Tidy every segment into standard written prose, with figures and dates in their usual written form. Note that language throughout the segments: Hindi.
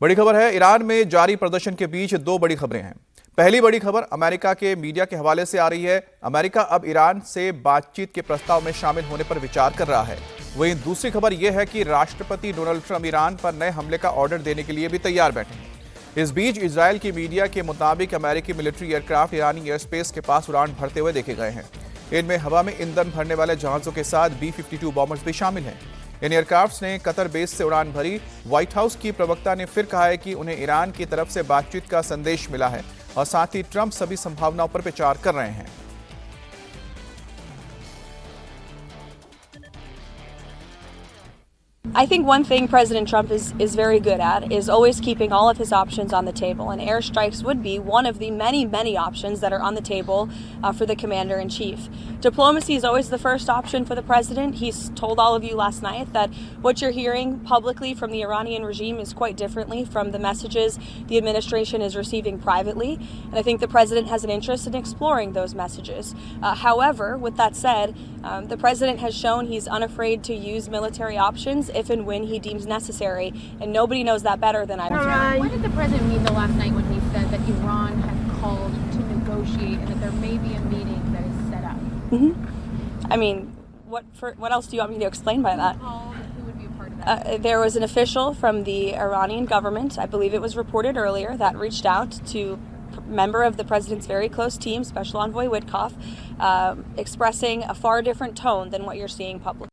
बड़ी खबर है। ईरान में जारी प्रदर्शन के बीच दो बड़ी खबरें हैं। पहली बड़ी खबर अमेरिका के मीडिया के हवाले से आ रही है। अमेरिका अब ईरान से बातचीत के प्रस्ताव में शामिल होने पर विचार कर रहा है। वहीं दूसरी खबर यह है कि राष्ट्रपति डोनाल्ड ट्रंप ईरान पर नए हमले का ऑर्डर देने के लिए भी तैयार बैठे हैं। इस बीच इजरायल की मीडिया के मुताबिक अमेरिकी मिलिट्री एयरक्राफ्ट ईरानी एयर स्पेस के पास उड़ान भरते हुए देखे गए हैं। इनमें हवा में ईंधन भरने वाले जहाजों के साथ B-52 बॉम्बर्स भी शामिल हैं। इन एयरक्राफ्ट्स ने कतर बेस से उड़ान भरी। व्हाइट हाउस की प्रवक्ता ने फिर कहा है कि उन्हें ईरान की तरफ से बातचीत का संदेश मिला है और साथ ही ट्रंप सभी संभावनाओं पर विचार कर रहे हैं। I think one thing President Trump is very good at is always keeping all of his options on the table, and airstrikes would be one of the many options that are on the table for the commander-in-chief. Diplomacy is always the first option for the president. He's told all of you last night that what you're hearing publicly from the Iranian regime is quite differently from the messages the administration is receiving privately, and I think the president has an interest in exploring those messages. However, with that said, the president has shown he's unafraid to use military options if and when he deems necessary, and nobody knows that better than I do. What did the president mean the last night when he said that Iran had called to negotiate and that there may be a meeting that is set up? I mean, what else do you want me to explain by that? Who would be a part of that? There was an official from the Iranian government, I believe it was reported earlier, that reached out to member of the president's very close team, Special Envoy Witkoff, expressing a far different tone than what you're seeing publicly.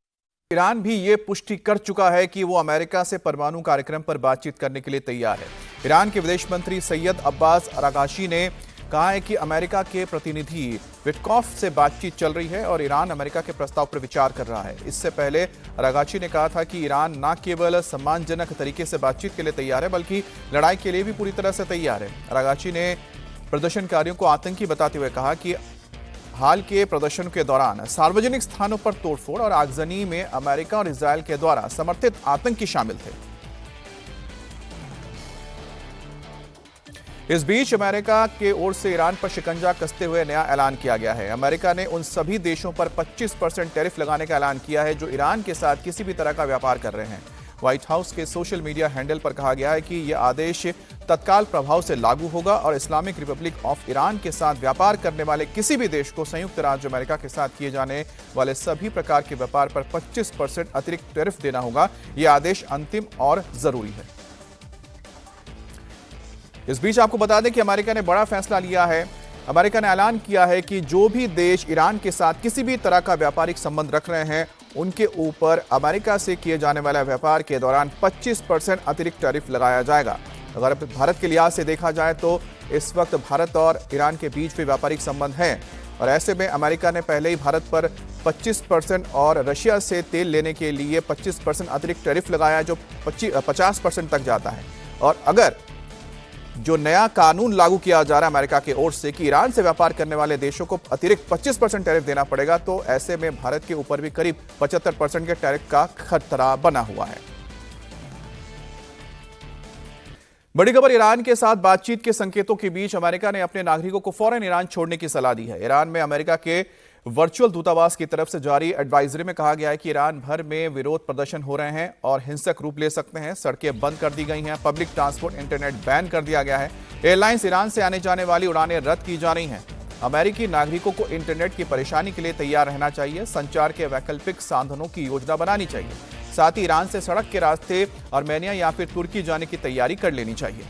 Iran भी ये पुष्टि कर चुका है कि वो अमेरिका से परमाणु कार्यक्रम पर बातचीत करने के लिए तैयार है। ईरान के विदेश मंत्री सैयद अब्बास अरागाची ने कहा है कि अमेरिका के प्रतिनिधि विटकॉफ से बातचीत चल रही है और ईरान अमेरिका के प्रस्ताव पर विचार कर रहा है। इससे पहले अरागाची ने कहा था कि ईरान न केवल सम्मानजनक तरीके से बातचीत के लिए तैयार है बल्कि लड़ाई के लिए भी पूरी तरह से तैयार है। अरागाची ने प्रदर्शनकारियों को आतंकी बताते हुए कहा कि हाल के प्रदर्शन के दौरान सार्वजनिक स्थानों पर तोड़फोड़ और आगजनी में अमेरिका और इजरायल के द्वारा समर्थित आतंकी शामिल थे। इस बीच अमेरिका के ओर से ईरान पर शिकंजा कसते हुए नया ऐलान किया गया है। अमेरिका ने उन सभी देशों पर 25% टैरिफ लगाने का ऐलान किया है जो ईरान के साथ किसी भी तरह का व्यापार कर रहे हैं। व्हाइट हाउस के सोशल मीडिया हैंडल पर कहा गया है कि यह आदेश तत्काल प्रभाव से लागू होगा और इस्लामिक रिपब्लिक ऑफ ईरान के साथ व्यापार करने वाले किसी भी देश को संयुक्त राज्य अमेरिका के साथ किए जाने वाले सभी प्रकार के व्यापार पर 25% अतिरिक्त टैरिफ देना होगा। यह आदेश अंतिम और जरूरी है। इस बीच आपको बता दें कि अमेरिका ने बड़ा फैसला लिया है। अमेरिका ने ऐलान किया है कि जो भी देश ईरान के साथ किसी भी तरह का व्यापारिक संबंध रख रहे हैं उनके ऊपर अमेरिका से किए जाने वाले व्यापार के दौरान 25% अतिरिक्त टैरिफ लगाया जाएगा। अगर भारत के लिहाज से देखा जाए तो इस वक्त भारत और ईरान के बीच भी व्यापारिक संबंध हैं और ऐसे में अमेरिका ने पहले ही भारत पर 25% और रशिया से तेल लेने के लिए 25% अतिरिक्त टैरिफ लगाया जो 50% तक जाता है। और अगर जो नया कानून लागू किया जा रहा है अमेरिका की ओर से कि ईरान से व्यापार करने वाले देशों को अतिरिक्त 25% टैरिफ देना पड़ेगा तो ऐसे में भारत के ऊपर भी करीब 75% के टैरिफ का खतरा बना हुआ है। बड़ी खबर ईरान के साथ बातचीत के संकेतों के बीच अमेरिका ने अपने नागरिकों को फौरन ईरान छोड़ने की सलाह दी है। ईरान में अमेरिका के वर्चुअल दूतावास की तरफ से जारी एडवाइजरी में कहा गया है कि ईरान भर में विरोध प्रदर्शन हो रहे हैं और हिंसक रूप ले सकते हैं। सड़कें बंद कर दी गई हैं, पब्लिक ट्रांसपोर्ट, इंटरनेट बैन कर दिया गया है। एयरलाइंस ईरान से आने जाने वाली उड़ानें रद्द की जा रही हैं। अमेरिकी नागरिकों को इंटरनेट की परेशानी के लिए तैयार रहना चाहिए। संचार के वैकल्पिक साधनों की योजना बनानी चाहिए। साथ ही ईरान से सड़क के रास्ते आर्मेनिया या फिर तुर्की जाने की तैयारी कर लेनी चाहिए।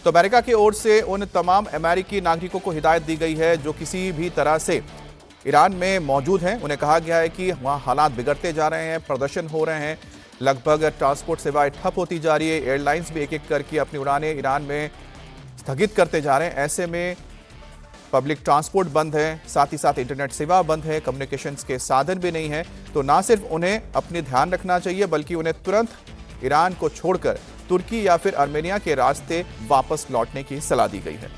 तो अमेरिका की ओर से उन तमाम अमेरिकी नागरिकों को हिदायत दी गई है जो किसी भी तरह से ईरान में मौजूद हैं। उन्हें कहा गया है कि वहाँ हालात बिगड़ते जा रहे हैं, प्रदर्शन हो रहे हैं, लगभग ट्रांसपोर्ट सेवाएं ठप होती जा रही है। एयरलाइंस भी एक एक करके अपनी उड़ानें ईरान में स्थगित करते जा रहे हैं। ऐसे में पब्लिक ट्रांसपोर्ट बंद है, साथ ही साथ इंटरनेट सेवा बंद है, कम्युनिकेशंस के साधन भी नहीं है। तो ना सिर्फ उन्हें अपने ध्यान रखना चाहिए बल्कि उन्हें तुरंत ईरान को छोड़कर तुर्की या फिर आर्मेनिया के रास्ते वापस लौटने की सलाह दी गई है।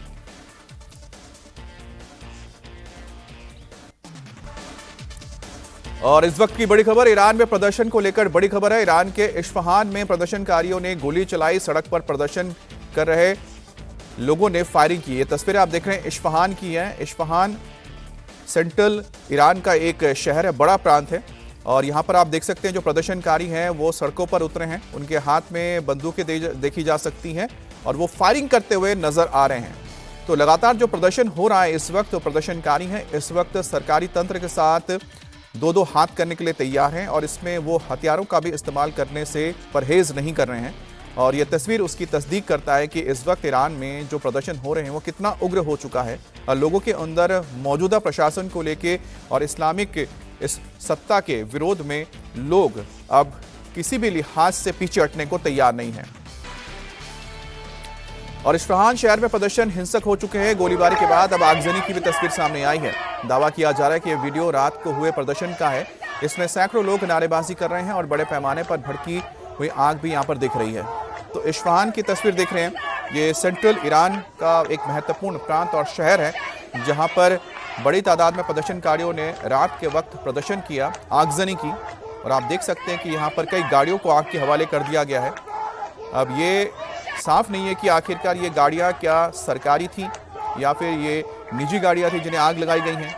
और इस वक्त की बड़ी खबर ईरान में प्रदर्शन को लेकर बड़ी खबर है। ईरान के इस्फहान में प्रदर्शनकारियों ने गोली चलाई। सड़क पर प्रदर्शन कर रहे लोगों ने फायरिंग की। ये तस्वीरें आप देख रहे हैं इस्फहान की हैं। इस्फहान सेंट्रल ईरान का एक शहर है, बड़ा प्रांत है और यहाँ पर आप देख सकते हैं जो प्रदर्शनकारी हैं वो सड़कों पर उतरे हैं, उनके हाथ में बंदूकें देखी जा सकती हैं और वो फायरिंग करते हुए नजर आ रहे हैं। तो लगातार जो प्रदर्शन हो रहा है इस वक्त, तो प्रदर्शनकारी हैं इस वक्त सरकारी तंत्र के साथ दो हाथ करने के लिए तैयार हैं और इसमें वो हथियारों का भी इस्तेमाल करने से परहेज नहीं कर रहे हैं। और ये तस्वीर उसकी तस्दीक करता है कि इस वक्त ईरान में जो प्रदर्शन हो रहे हैं वो कितना उग्र हो चुका है और लोगों के अंदर मौजूदा प्रशासन को लेके और इस्लामिक इस सत्ता के विरोध में लोग अब किसी भी लिहाज से पीछे हटने को तैयार नहीं हैं। और इस्फहान शहर में प्रदर्शन हिंसक हो चुके हैं। गोलीबारी के बाद अब आगजनी की भी तस्वीर सामने आई है। दावा किया जा रहा है कि यह वीडियो रात को हुए प्रदर्शन का है। इसमें सैकड़ों लोग नारेबाजी कर रहे हैं और बड़े पैमाने पर भड़की हुई आग भी यहां पर दिख रही है। तो इस्फहान की तस्वीर देख रहे हैं। ये सेंट्रल ईरान का एक महत्वपूर्ण प्रांत और शहर है जहां पर बड़ी तादाद में प्रदर्शनकारियों ने रात के वक्त प्रदर्शन किया, आगजनी की। और आप देख सकते हैं कि यहाँ पर कई गाड़ियों को आग के हवाले कर दिया गया है। अब ये साफ नहीं है कि आखिरकार ये गाड़ियाँ क्या सरकारी थी या फिर ये निजी गाड़ियाँ थी जिन्हें आग लगाई गई हैं,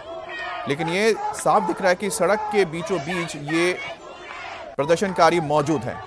लेकिन ये साफ दिख रहा है कि सड़क के बीचों बीच ये प्रदर्शनकारी मौजूद हैं।